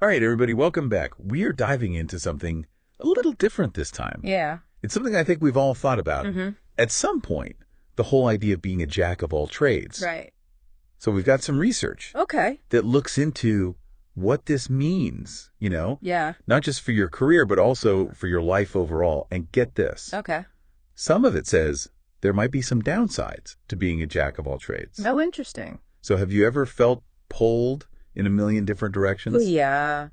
All right, everybody, welcome back. We are diving into something a little different this time. Yeah. It's something I think we've all thought about. At some point, the whole idea of being a jack of all trades. Right. So we've got some research Okay. that looks into what this means, Yeah. not just for your career, but also for your life overall. And get this. Okay. Some of it says there might be some downsides to being a jack of all trades. Oh, interesting. So have you ever felt pulled in a million different directions? Yeah.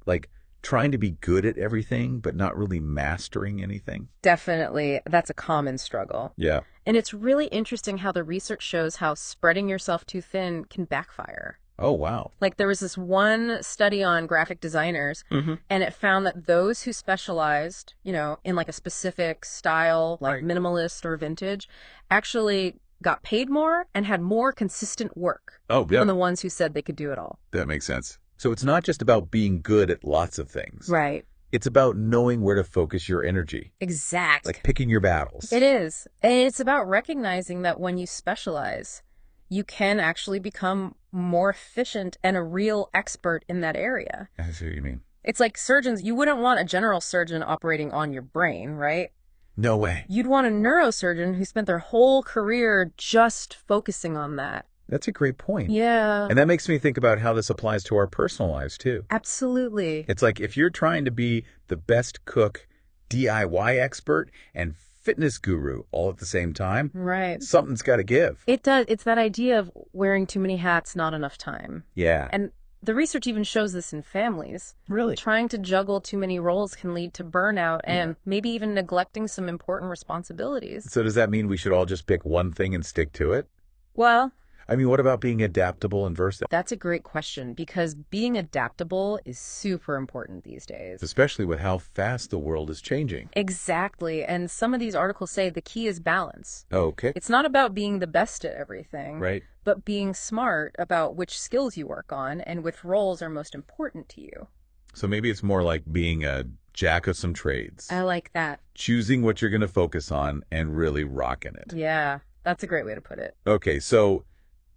Like trying to be good at everything, but not really mastering anything? Definitely. That's a common struggle. Yeah. And it's really interesting how the research shows how spreading yourself too thin can backfire. Oh, wow. Like there was this one study on graphic designers, and it found that those who specialized, in like a specific style, like Right. minimalist or vintage, actually got paid more and had more consistent work Oh, yeah. than the ones who said they could do it all. That makes sense. So it's not just about being good at lots of things. Right. It's about knowing where to focus your energy, Exact. like picking your battles. It is. And it's about recognizing that when you specialize, you can actually become more efficient and a real expert in that area. I see what you mean. It's like surgeons, you wouldn't want a general surgeon operating on your brain, right? No way. You'd want a neurosurgeon who spent their whole career just focusing on that. That's a great point. Yeah, And that makes me think about how this applies to our personal lives, too. absolutely. It's like if you're trying to be the best cook, DIY expert, and fitness guru all at the same time, Right. something's got to give. It does. It's that idea of wearing too many hats, not enough time. Yeah. And the research even shows this in families. Really? Trying to juggle too many roles can lead to burnout and maybe even neglecting some important responsibilities. So does that mean we should all just pick one thing and stick to it? Well, I mean, what about being adaptable and versatile? that's a great question because being adaptable is super important these days. Especially with how fast the world is changing. Exactly. And some of these articles say the key is balance. Okay. It's not about being the best at everything, Right. but being smart about which skills you work on and which roles are most important to you. So maybe it's more like being a jack of some trades. I like that. Choosing what you're going to focus on and really rocking it. Yeah, that's a great way to put it. Okay, so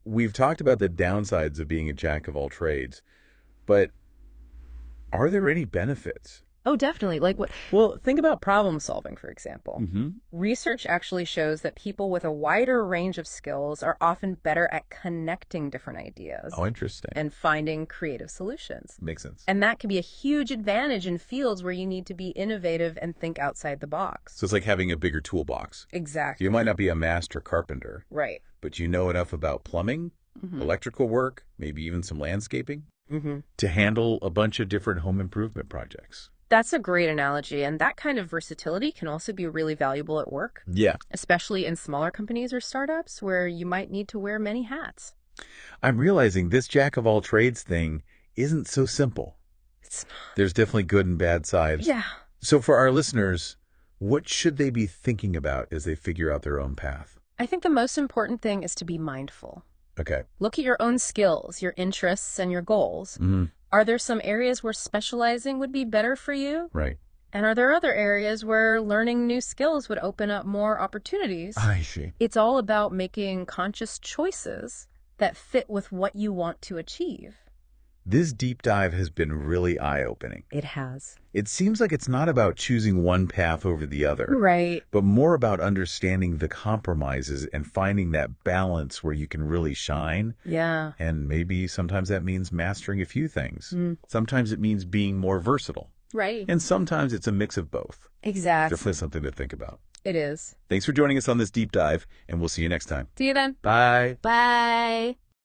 we've talked about the downsides of being a jack of all trades, but are there any benefits? Oh, definitely. Like what? Well, think about problem solving, for example. Mm-hmm. Research actually shows that people with a wider range of skills are often better at connecting different ideas Oh, interesting. and finding creative solutions. Makes sense. And that can be a huge advantage in fields where you need to be innovative and think outside the box. So it's like having a bigger toolbox. Exactly. You might not be a master carpenter, Right. but you know enough about plumbing, electrical work, maybe even some landscaping, to handle a bunch of different home improvement projects. That's a great analogy. And that kind of versatility can also be really valuable at work, Yeah. especially in smaller companies or startups where you might need to wear many hats. I'm realizing this jack of all trades thing isn't so simple. It's There's definitely good and bad sides. Yeah. So for our listeners, what should they be thinking about as they figure out their own path? I think the most important thing is to be mindful. Okay. Look at your own skills, your interests, and your goals. Are there some areas where specializing would be better for you? Right. And are there other areas where learning new skills would open up more opportunities? I see. It's all about making conscious choices that fit with what you want to achieve. This deep dive has been really eye-opening. It has. It seems like it's not about choosing one path over the other, Right. but more about understanding the compromises and finding that balance where you can really shine. Yeah. And maybe sometimes that means mastering a few things. Sometimes it means being more versatile. Right. And sometimes it's a mix of both. Exactly. Definitely something to think about. It is. Thanks for joining us on this deep dive, and we'll see you next time. See you then. Bye. Bye.